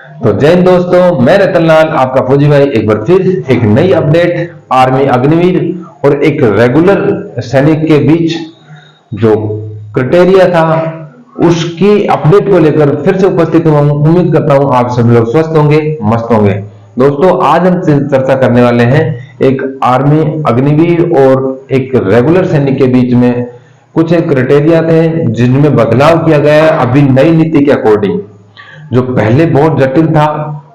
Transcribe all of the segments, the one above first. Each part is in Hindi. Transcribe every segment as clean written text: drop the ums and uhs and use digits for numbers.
तो जय हिंद दोस्तों, मैं रतनलाल आपका फौजी भाई एक बार फिर एक नई अपडेट आर्मी अग्निवीर और एक रेगुलर सैनिक के बीच जो क्राइटेरिया था उसकी अपडेट को लेकर फिर से उपस्थित हुआ हूं। उम्मीद करता हूं आप सभी लोग स्वस्थ होंगे, मस्त होंगे। दोस्तों, आज हम चर्चा करने वाले हैं एक आर्मी अग्निवीर और एक रेगुलर सैनिक के बीच में कुछ एक क्राइटेरिया थे जिनमें बदलाव किया गया है अभी नई नीति के अकॉर्डिंग। जो पहले बहुत जटिल था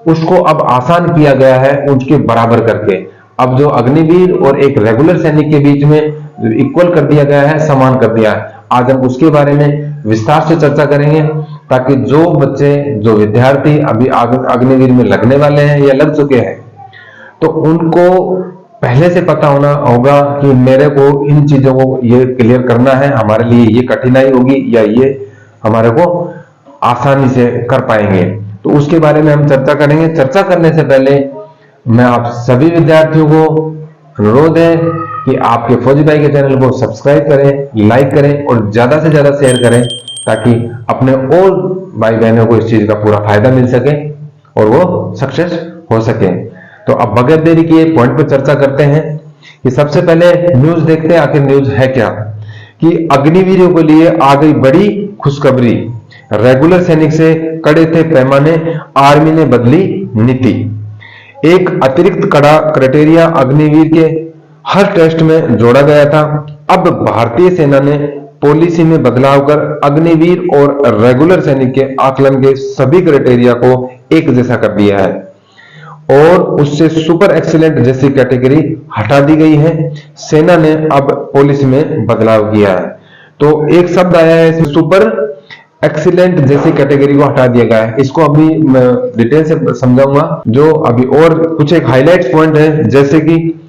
उसको अब आसान किया गया है उसके बराबर करके। अब जो अग्निवीर और एक रेगुलर सैनिक के बीच में इक्वल कर दिया गया है, समान कर दिया है। आज हम उसके बारे में विस्तार से चर्चा करेंगे ताकि जो बच्चे, जो विद्यार्थी अभी अग्निवीर में लगने वाले हैं या लग चुके हैं, तो उनको पहले से पता होना होगा कि मेरे को इन चीजों को ये क्लियर करना है, हमारे लिए ये कठिनाई होगी या ये हमारे को आसानी से कर पाएंगे। तो उसके बारे में हम चर्चा करेंगे। चर्चा करने से पहले मैं आप सभी विद्यार्थियों को अनुरोध है कि आपके फौजी भाई के चैनल को सब्सक्राइब करें, लाइक करें और ज्यादा से ज्यादा शेयर करें ताकि अपने और भाई बहनों को इस चीज का पूरा फायदा मिल सके और वो सक्सेस हो सके। तो अब बगैर देरी किए पॉइंट पर चर्चा करते हैं कि सबसे पहले न्यूज देखते हैं। आखिर न्यूज है क्या कि अग्निवीरों के लिए आ गई बड़ी खुशखबरी। रेगुलर सैनिक से कड़े थे पैमाने, आर्मी ने बदली नीति। एक अतिरिक्त कड़ा क्राइटेरिया अग्निवीर के हर टेस्ट में जोड़ा गया था। अब भारतीय सेना ने पॉलिसी में बदलाव कर अग्निवीर और रेगुलर सैनिक के आकलन के सभी क्राइटेरिया को एक जैसा कर दिया है और उससे सुपर एक्सीलेंट जैसी कैटेगरी हटा दी गई है। सेना ने अब पॉलिसी में बदलाव किया है। तो एक शब्द आया है इसमें, सुपर एक्सीलेंट जैसी कैटेगरी को हटा दिया गया है। इसको अभी मैं डिटेल से समझाऊंगा। जो अभी और कुछ एक हाईलाइट पॉइंट है, जैसे कि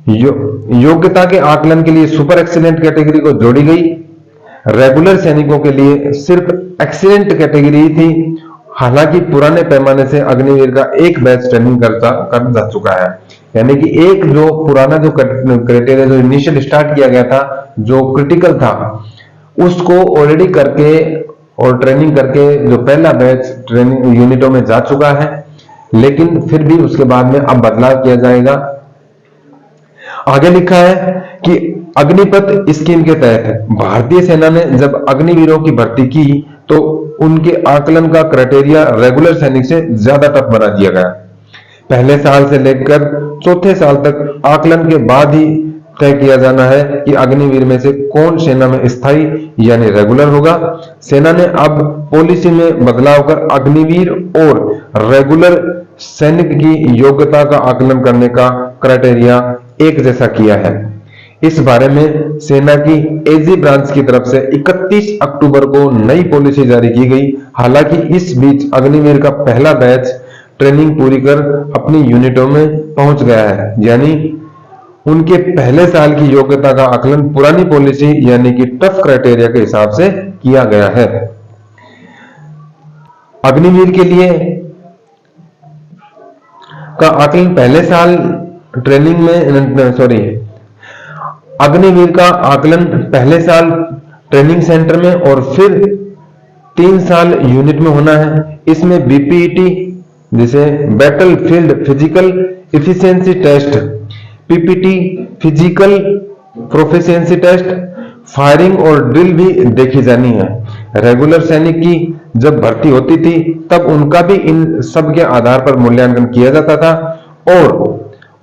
योग्यता के आकलन के लिए सुपर एक्सीलेंट कैटेगरी को जोड़ी गई। रेगुलर सैनिकों के लिए सिर्फ एक्सीलेंट कैटेगरी थी। हालांकि पुराने पैमाने से अग्निवीर का एक बैच ट्रेनिंग कर जा चुका है। यानी कि एक जो पुराना जो क्राइटेरिया जो इनिशियल स्टार्ट किया गया था, जो क्रिटिकल था, उसको ऑलरेडी करके और ट्रेनिंग करके जो पहला बैच ट्रेनिंग यूनिटों में जा चुका है, लेकिन फिर भी उसके बाद में अब बदलाव किया जाएगा। आगे लिखा है कि अग्निपथ स्कीम के तहत भारतीय सेना ने जब अग्निवीरों की भर्ती की तो उनके आकलन का क्राइटेरिया रेगुलर सैनिक से ज्यादा टफ बना दिया गया। पहले साल से लेकर चौथे साल तक आकलन के बाद ही तय किया जाना है कि अग्निवीर में से कौन सेना में स्थायी यानी रेगुलर होगा। सेना ने अब पॉलिसी में बदलाव कर अग्निवीर और रेगुलर सैनिक की योग्यता का आकलन करने का क्राइटेरिया एक जैसा किया है। इस बारे में सेना की एजी ब्रांच की तरफ से 31 अक्टूबर को नई पॉलिसी जारी की गई। हालांकि इस बीच अग्निवीर का पहला बैच ट्रेनिंग पूरी कर अपनी यूनिटों में पहुंच गया है। यानी उनके पहले साल की योग्यता का आकलन पुरानी पॉलिसी यानी कि टफ क्राइटेरिया के हिसाब से किया गया है। अग्निवीर के लिए का आकलन पहले साल ट्रेनिंग में अग्निवीर का आकलन पहले साल ट्रेनिंग सेंटर में और फिर 3 साल यूनिट में होना है। इसमें बीपीटी जिसे battle field physical efficiency test, PPT physical proficiency test, firing और ड्रिल भी देखी जानी है। रेगुलर सैनिक की जब भर्ती होती थी तब उनका भी इन सब के आधार पर मूल्यांकन किया जाता था और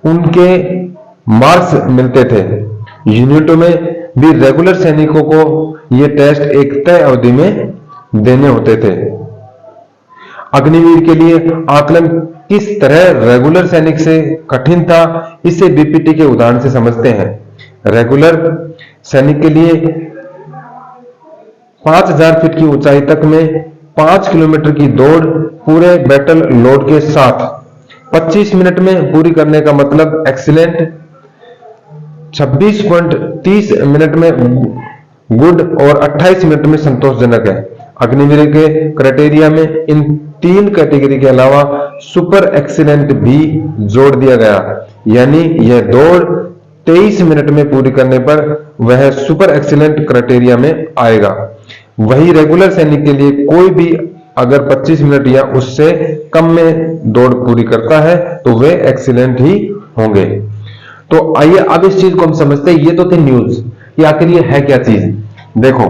उनके मार्क्स मिलते थे। यूनिटों में भी रेगुलर सैनिकों को ये टेस्ट एक तय अवधि में देने होते थे। अग्निवीर के लिए आकलन किस तरह रेगुलर सैनिक से कठिन था, इसे बीपीटी के उदाहरण से समझते हैं। रेगुलर सैनिक के लिए 5000 फीट की ऊंचाई तक में 5 किलोमीटर की दौड़ पूरे बैटल लोड के साथ 25 मिनट में पूरी करने का मतलब एक्सीलेंट, 26.30 मिनट में गुड और 28 मिनट में संतोषजनक है। अग्निवीर के क्राइटेरिया में इन 3 कैटेगरी के अलावा सुपर एक्सीलेंट भी जोड़ दिया गया, यानी यह दौड़ 23 मिनट में पूरी करने पर वह सुपर एक्सीलेंट क्राइटेरिया में आएगा। वही रेगुलर सैनिक के लिए कोई भी अगर 25 मिनट या उससे कम में दौड़ पूरी करता है तो वे एक्सीलेंट ही होंगे। तो आइए अब इस चीज को हम समझते हैं। ये तो थी न्यूज कि आखिर ये है क्या चीज। देखो,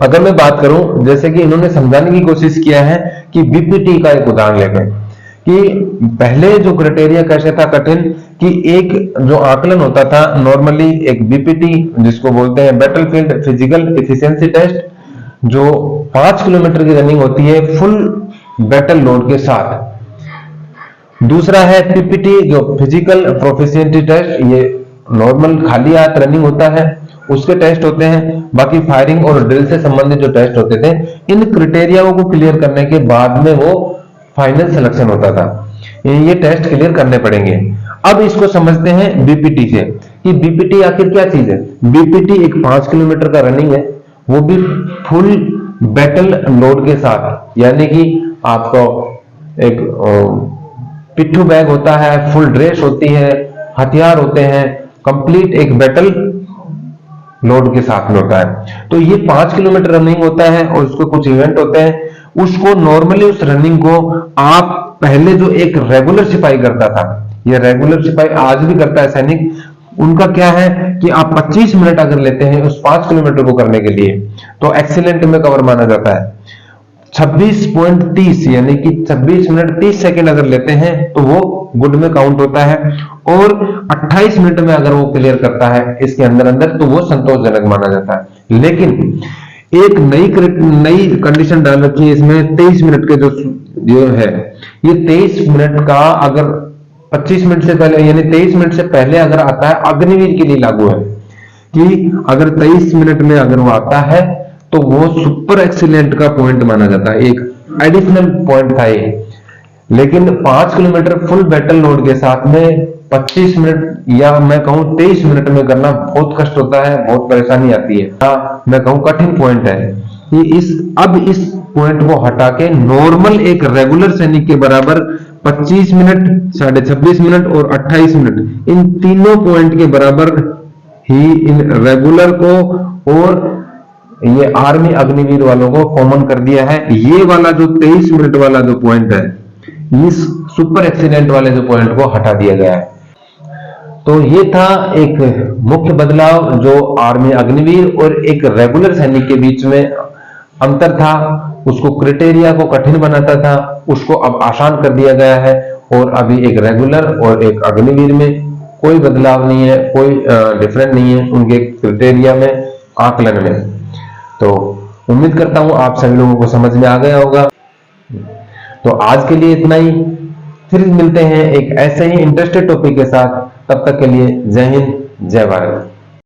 अगर मैं बात करूं, जैसे कि इन्होंने समझाने की कोशिश किया है कि बीपीटी का एक उदाहरण लेते हैं कि पहले जो क्राइटेरिया कैसे था कठिन, कि एक जो आकलन होता था नॉर्मली, एक बीपीटी जिसको बोलते हैं बैटलफील्ड फिजिकल एफिशिएंसी टेस्ट, जो 5 किलोमीटर की रनिंग होती है फुल बैटल लोड के साथ। दूसरा है पीपीटी जो फिजिकल प्रोफिशिएंसी टेस्ट, ये नॉर्मल खाली हाथ रनिंग होता है उसके टेस्ट होते हैं। बाकी फायरिंग और ड्रिल से संबंधित जो टेस्ट होते थे, इन क्राइटेरियाओं को क्लियर करने के बाद में वो फाइनल सिलेक्शन होता था। ये टेस्ट क्लियर करने पड़ेंगे। अब इसको समझते हैं बीपीटी से कि बीपीटी आखिर क्या चीज है। बीपीटी एक 5 किलोमीटर का रनिंग है, वो भी फुल बैटल लोड के साथ, यानी कि आपको एक पिट्ठू बैग होता है, फुल ड्रेस होती है, हथियार होते हैं, कंप्लीट एक बैटल लोड के साथ में होता है। तो ये 5 किलोमीटर रनिंग होता है और उसको कुछ इवेंट होते हैं। उसको नॉर्मली उस रनिंग को आप पहले जो एक रेगुलर सिपाही करता था, ये रेगुलर सिपाही आज भी करता है सैनिक, उनका क्या है कि आप 25 मिनट अगर लेते हैं उस 5 किलोमीटर को करने के लिए तो एक्सीलेंट में कवर माना जाता है। 26.30 यानी कि 26 मिनट 30 सेकंड अगर लेते हैं तो वो गुड में काउंट होता है, और 28 मिनट में अगर वो क्लियर करता है इसके अंदर अंदर तो वो संतोषजनक माना जाता है। लेकिन एक नई कंडीशन डाल रखी है इसमें, 23 मिनट के जो है, ये 23 मिनट का अगर 25 मिनट से पहले यानी 23 मिनट से पहले अगर आता है, अग्निवीर के लिए लागू है कि अगर 23 मिनट में अगर वो आता है तो वो सुपर एक्सीलेंट का पॉइंट माना जाता है, एक एडिशनल पॉइंट था ये। लेकिन 5 किलोमीटर फुल बैटल लोड के साथ में 25 मिनट या मैं कहूं 23 मिनट में करना बहुत कष्ट होता है, बहुत परेशानी आती है। हाँ, मैं कहूं कठिन पॉइंट है कि इस पॉइंट को हटा के नॉर्मल एक रेगुलर सैनिक के बराबर 25 मिनट, 26.5 मिनट और 28 मिनट, इन तीनों पॉइंट के बराबर ही इन रेगुलर को और ये आर्मी अग्निवीर वालों को कॉमन कर दिया है। ये वाला जो 23 मिनट वाला जो पॉइंट है, इस सुपर एक्सीलेंट वाले जो पॉइंट को हटा दिया गया है। तो ये था एक मुख्य बदलाव जो आर्मी अग्निवीर और एक रेगुलर सैनिक के बीच में अंतर था। उसको क्राइटेरिया को कठिन बनाता था, उसको अब आसान कर दिया गया है। और अभी एक रेगुलर और एक अग्निवीर में कोई बदलाव नहीं है, कोई डिफरेंट नहीं है उनके क्राइटेरिया में, आकलन में। तो उम्मीद करता हूं आप सभी लोगों को समझ में आ गया होगा। तो आज के लिए इतना ही, फिर मिलते हैं एक ऐसे ही इंटरेस्टेड टॉपिक के साथ। तब तक के लिए जय हिंद, जय भारत।